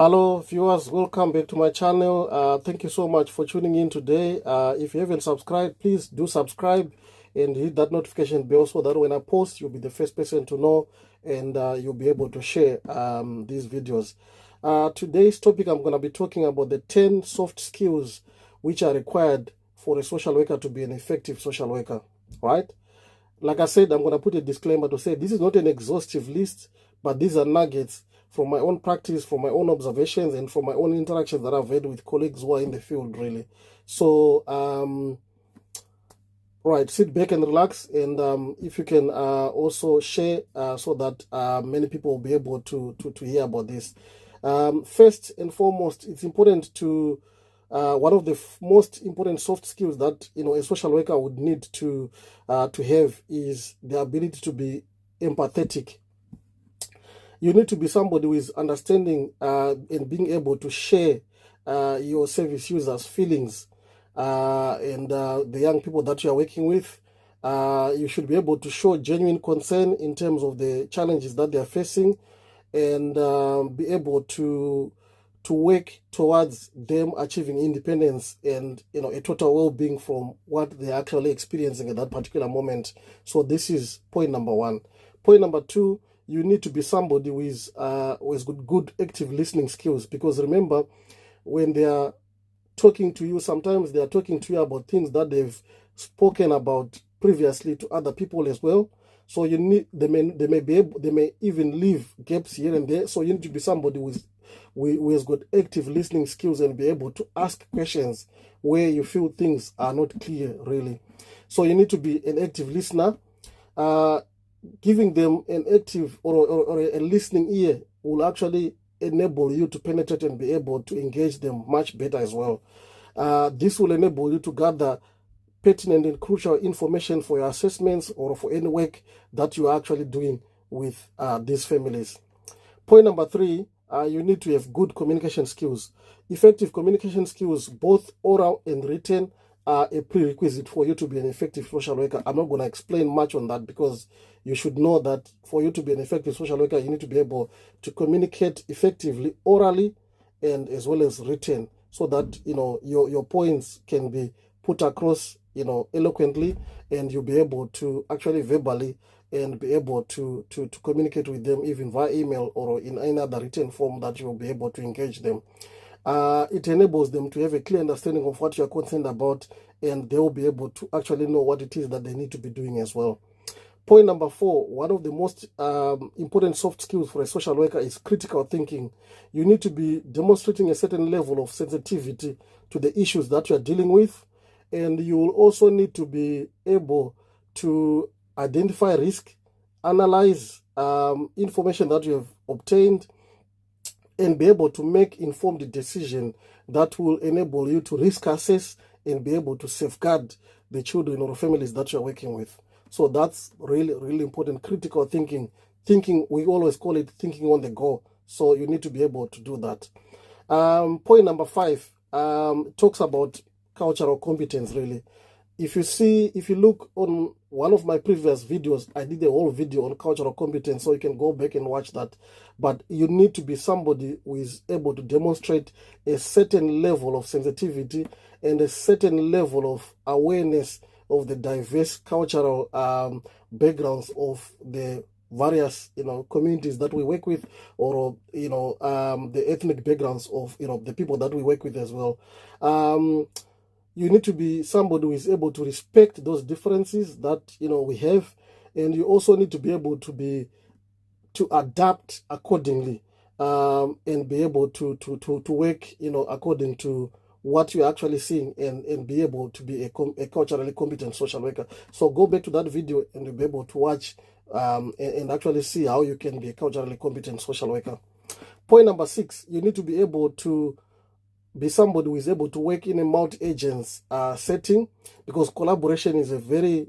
Hello viewers, welcome back to my channel. Thank you so much for tuning in today. If you haven't subscribed, please do subscribe and hit that notification bell so that when I post, you'll be the first person to know, and you'll be able to share these videos. Today's topic, I'm going to be talking about the 10 soft skills which are required for a social worker to be an effective social worker, right? Like I said, I'm going to put a disclaimer to say this is not an exhaustive list, but these are nuggets from my own practice, from my own observations, and from my own interactions that I've had with colleagues who are in the field, really. So, right, sit back and relax, and if you can also share so that many people will be able to hear about this. First and foremost, it's important to one of the most important soft skills that a social worker would need to have is the ability to be empathetic. You need to be somebody who is understanding and being able to share your service users' feelings and the young people that you are working with. You should be able to show genuine concern in terms of the challenges that they are facing, and be able to work towards them achieving independence and a total well-being from what they're actually experiencing at that particular moment. So this is point number one. Point number two, you need to be somebody with good active listening skills, because remember, when they are talking to you, sometimes they are talking to you about things that they've spoken about previously to other people as well. So you need they may even leave gaps here and there. So you need to be somebody who has got active listening skills and be able to ask questions where you feel things are not clear, really. So you need to be an active listener. Giving them an active or a listening ear will actually enable you to penetrate and be able to engage them much better as well. This will enable you to gather pertinent and crucial information for your assessments or for any work that you are actually doing with these families. Point number three, you need to have good communication skills. Effective communication skills, both oral and written, are a prerequisite for you to be an effective social worker. I'm not going to explain much on that, because you should know that for you to be an effective social worker, you need to be able to communicate effectively orally and as well as written, so that your points can be put across eloquently, and you'll be able to actually verbally and be able to communicate with them even via email or in any other written form that you'll be able to engage them. It enables them to have a clear understanding of what you're concerned about, and they will be able to actually know what it is that they need to be doing as well. Point number four, one of the most important soft skills for a social worker is critical thinking. You need to be demonstrating a certain level of sensitivity to the issues that you're dealing with, and you will also need to be able to identify risk, analyze information that you have obtained, and be able to make informed decision that will enable you to risk assess and be able to safeguard the children or families that you're working with. So that's really, really important. Critical thinking. We always call it thinking on the go. So you need to be able to do that. Point number five talks about cultural competence, really. If you look on one of my previous videos, I did a whole video on cultural competence, so you can go back and watch that. But you need to be somebody who is able to demonstrate a certain level of sensitivity and a certain level of awareness of the diverse cultural backgrounds of the various communities that we work with, or the ethnic backgrounds of the people that we work with as well. You need to be somebody who is able to respect those differences that we have, and you also need to be able to adapt accordingly, and be able to work according to what you're actually seeing, and be able to be a culturally competent social worker. So go back to that video and you'll be able to watch and actually see how you can be a culturally competent social worker. Point number six, you need to be able to be somebody who is able to work in a multi-agents setting, because collaboration is a very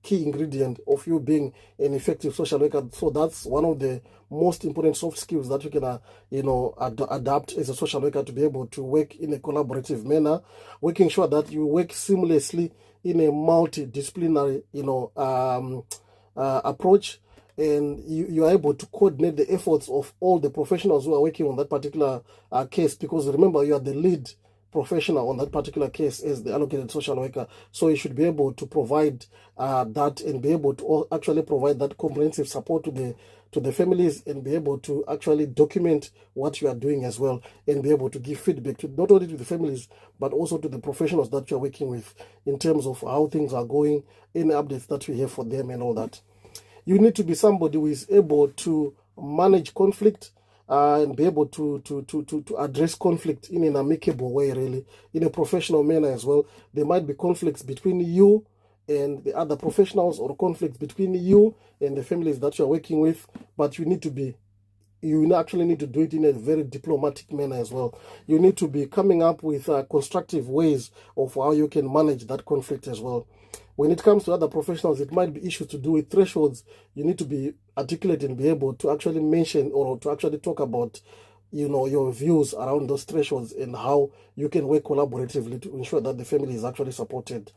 key ingredient of you being an effective social worker. So that's one of the most important soft skills that you can adapt as a social worker, to be able to work in a collaborative manner, making sure that you work seamlessly in a multidisciplinary approach, and you are able to coordinate the efforts of all the professionals who are working on that particular case, because remember, you are the lead professional on that particular case as the allocated social worker. So you should be able to provide that, and be able to actually provide that comprehensive support to the families, and be able to actually document what you are doing as well, and be able to give feedback to not only to the families but also to the professionals that you are working with in terms of how things are going, any updates that we have for them and all that. You need to be somebody who is able to manage conflict and be able to address conflict in an amicable way, really, in a professional manner as well. There might be conflicts between you and the other professionals, or conflicts between you and the families that you're working with, but you actually need to do it in a very diplomatic manner as well. You need to be coming up with constructive ways of how you can manage that conflict as well. When it comes to other professionals, it might be issues to do with thresholds. You need to be articulate and be able to actually mention, or to actually talk about, your views around those thresholds, and how you can work collaboratively to ensure that the family is actually supported.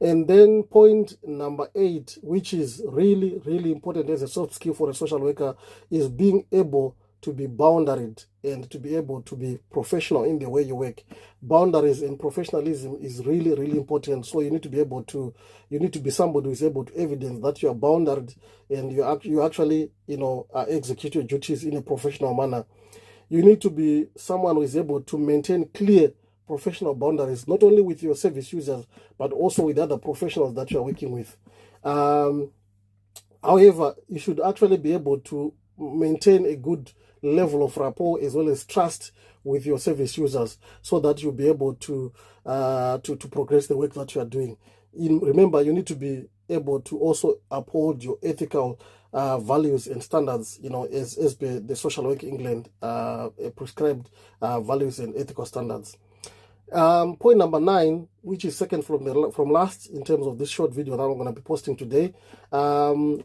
And then point number 8, which is really, really important as a soft skill for a social worker, is being able to be boundaried and to be able to be professional in the way you work. Boundaries and professionalism is really, really important. So you need to be somebody who is able to evidence that you are boundaried, and you actually, execute your duties in a professional manner. You need to be someone who is able to maintain clear professional boundaries, not only with your service users, but also with other professionals that you are working with. However, you should actually be able to maintain a good level of rapport as well as trust with your service users, so that you'll be able to progress the work that you are doing. Remember, you need to be able to also uphold your ethical values and standards, as per the Social Work England prescribed values and ethical standards. Point number 9, which is second from last in terms of this short video that I'm going to be posting today,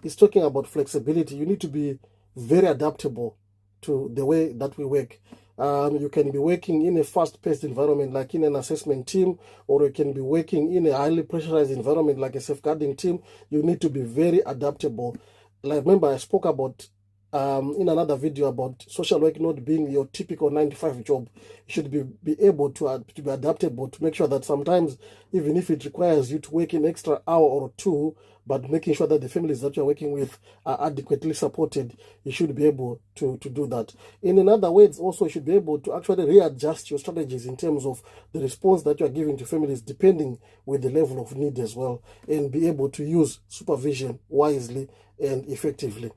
is talking about flexibility. You need to be very adaptable to the way that we work. You can be working in a fast-paced environment like in an assessment team, or you can be working in a highly pressurized environment like a safeguarding team. You need to be very adaptable. Like, remember, I spoke about in another video about social work not being your typical 9-to-5 job. You should be able to be adaptable, to make sure that sometimes, even if it requires you to work an extra hour or 2, but making sure that the families that you're working with are adequately supported, you should be able to do that. In other words, also, you should be able to actually readjust your strategies in terms of the response that you're giving to families, depending with the level of need as well, and be able to use supervision wisely and effectively.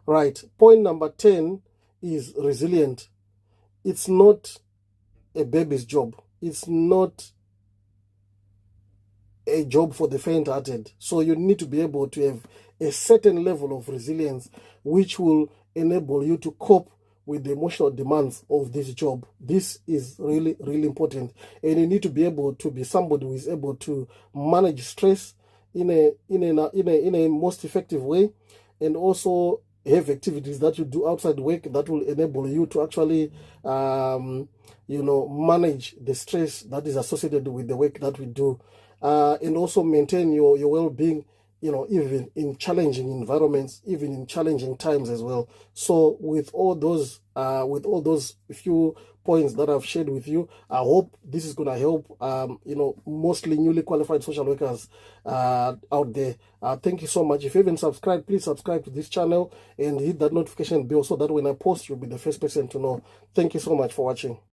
Right. Point number 10 is resilient. It's not a baby's job. It's not a job for the faint-hearted. So you need to be able to have a certain level of resilience, which will enable you to cope with the emotional demands of this job. This is really, really important. And you need to be able to be somebody who is able to manage stress in a most effective way, and also have activities that you do outside work that will enable you to actually manage the stress that is associated with the work that we do, and also maintain your well-being, even in challenging environments, even in challenging times as well. So with all those few points that I've shared with you, I hope this is going to help mostly newly qualified social workers out there. Thank you so much. If you haven't subscribed, please subscribe to this channel and hit that notification bell, so that when I post, you'll be the first person to know. Thank you so much for watching.